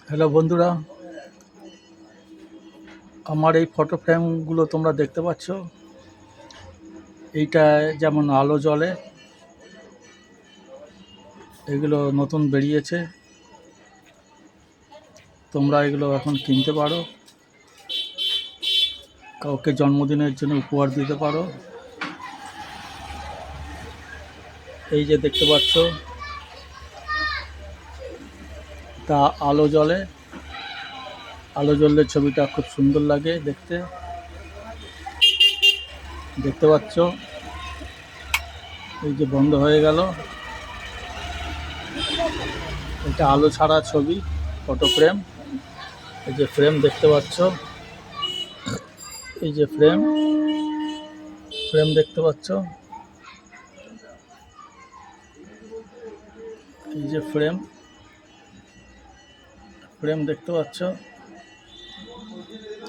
Hello বন্ধুরা, আমার এই ফটো ফ্রেমগুলো তোমরা দেখতে পাচ্ছ। এইটায় যেমন আলো জ্বলে, এগুলো নতুন বেরিয়েছে। তোমরা এগুলো এখন কিনতে পারো, কাউকে জন্মদিনের জন্য উপহার দিতে পারো। এই যে দেখতে পাচ্ছ, তা আলো জ্বলে। আলো জ্বললে ছবিটা খুব সুন্দর লাগে দেখতে। দেখতে পাচ্ছ, এই যে বন্ধ হয়ে গেল। এটা আলো ছাড়া ছবি, ফটো ফ্রেম। এই যে ফ্রেম দেখতে পাচ্ছ, এই যে ফ্রেম দেখতে পাচ্ছ, এই যে ফ্রেম দেখতে পাচ্ছ।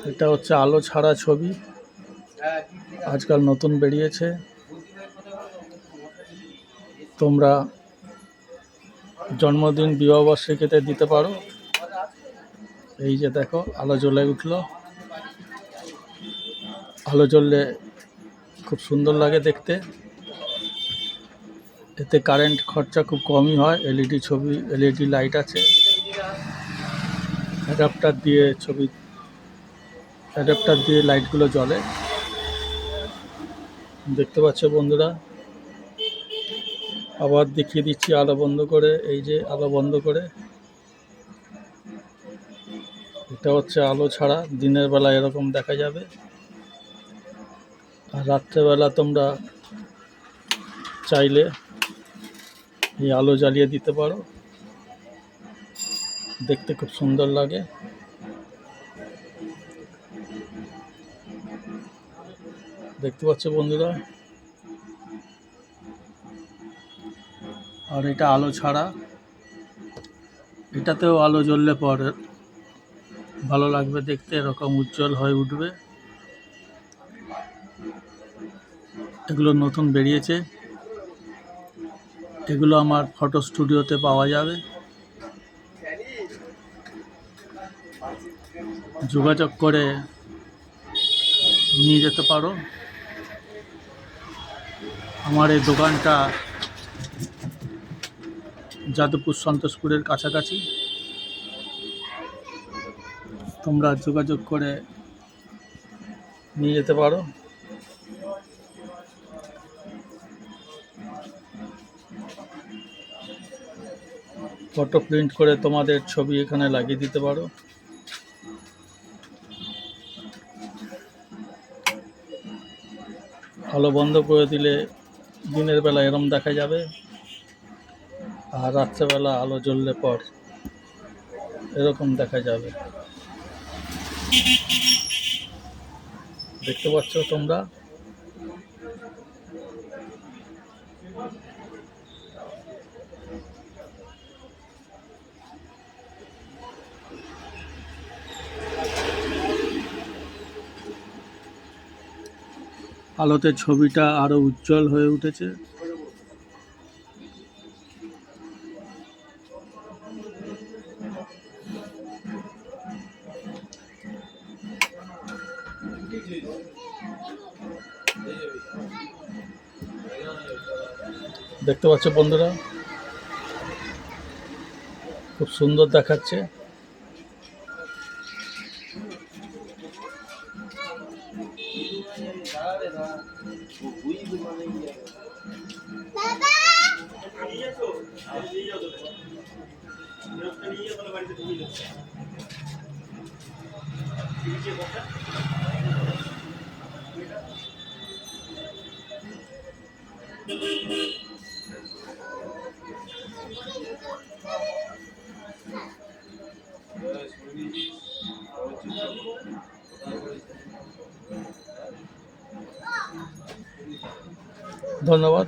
এটা হচ্ছে আলো ছাড়া ছবি, আজকাল নতুন বেরিয়েছে। তোমরা জন্মদিন, বিবাহবার্ষিকীতে দিতে পারো। এই যে দেখো, আলো জ্বলে উঠলো। আলো জ্বললে খুব সুন্দর লাগে দেখতে। এতে কারেন্ট খরচা খুব কমই হয়। এলইডি লাইট আছে, অ্যাডাপ্টার দিয়ে লাইটগুলো জ্বলে। দেখতে পাচ্ছ বন্ধুরা, আবার দেখিয়ে দিচ্ছি আলো বন্ধ করে। এই যে আলো বন্ধ করে, এটা হচ্ছে আলো ছাড়া। দিনের বেলা এরকম দেখা যাবে, আর রাত্রেবেলা তোমরা চাইলে এই আলো জ্বালিয়ে দিতে পারো, দেখতে খুব সুন্দর লাগে। দেখতে পাচ্ছ বন্ধুরা, আর এটা আলো ছাড়া। এটাতেও আলো জ্বললে পরে ভালো লাগবে দেখতে, এরকম উজ্জ্বল হয়ে উঠবে। এগুলো নতুন বেরিয়েছে, এগুলো আমার ফটো স্টুডিওতে পাওয়া যাবে। যোগাযোগ করে নিয়ে যেতে পারো। আমার এই দোকানটা যাদবপুর সন্তোষপুরের কাছাকাছি। তোমরা যোগাযোগ করে নিয়ে যেতে পারো। ফটো প্রিন্ট করে তোমাদের ছবি এখানে লাগিয়ে দিতে পারো। আলো বন্ধ করে দিলে দিনের বেলা এরম দেখা যাবে, আর রাত্রেবেলা আলো জ্বললে পর এরকম দেখা যাবে। দেখতে পাচ্ছ তোমরা। আলোতে ছবিটা আরো উজ্জ্বল হয়ে উঠেছে। দেখতে পাচ্ছ বন্ধুরা, খুব সুন্দর দেখাচ্ছে। ধন্যবাদ।